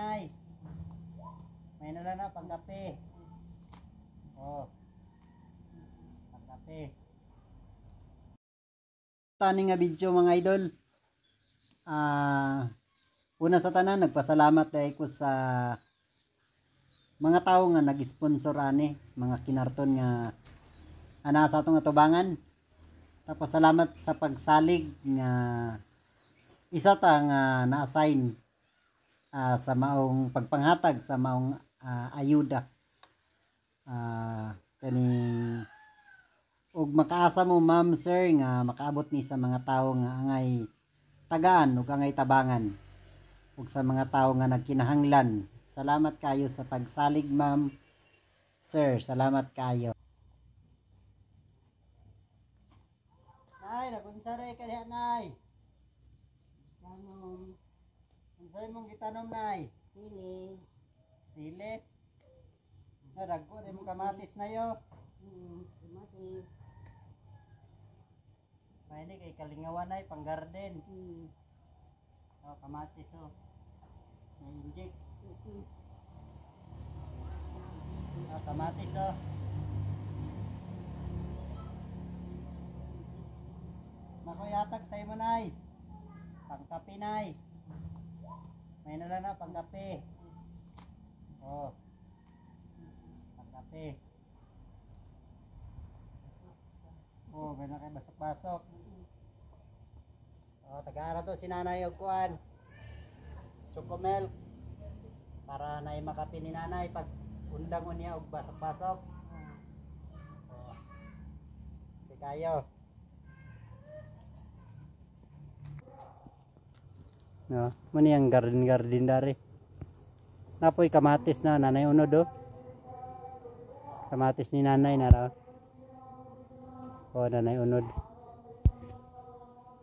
nay. May na lang na pangkape. Oh. Pangkape. Tani nga video mga idol. Una sa tanan nagpasalamat dahil ko sa mga tao nga nag-sponsor ani, mga kinarton nga ana sa atong atubangan. Tapos salamat sa pagsalig nga isa ta nga na-assign sa maong pagpanghatag sa maong ayuda. Kaning ug makaasa mo ma'am sir nga makaabot ni sa mga tao nga angay tagaan ug angay tabangan ug sa mga tao nga nagkinahanglan. Salamat kayo sa pagsalig ma'am sir, salamat kayo. Nay, nagunsare ka diha nay. Tanom. Unsay mong gitanom nay? Sili. Sili. Nadagko di mo kamatis na yo. Kamatis. May ni kay kalingawan ay pang garden. Oh, kamatis oh. May inject. Kamatis oh. Nako yatag sa imo nay. Pangkape nay. May na lang na pangkape. Oh. Pangkape. Oh, may na kay basok-basok. Oh, taga-ara to si nanay og kuan. Choco-milk. Para na makape ni nanay pag undang mo niya og basok-basok. Oh. Di kayo. No, mani ang garden dari. Napoy kamatis na nanay unod do. Kamatis ni nanay na raw. Oh, nanay unod.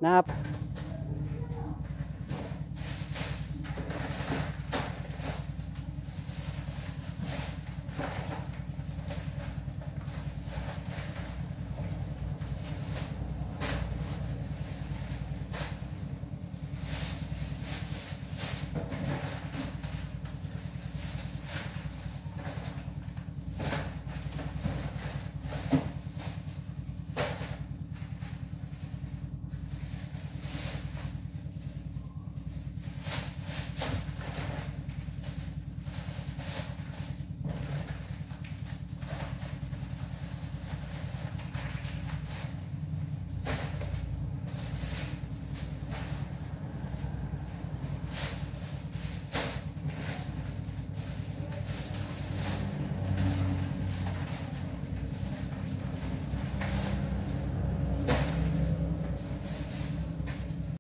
Nap.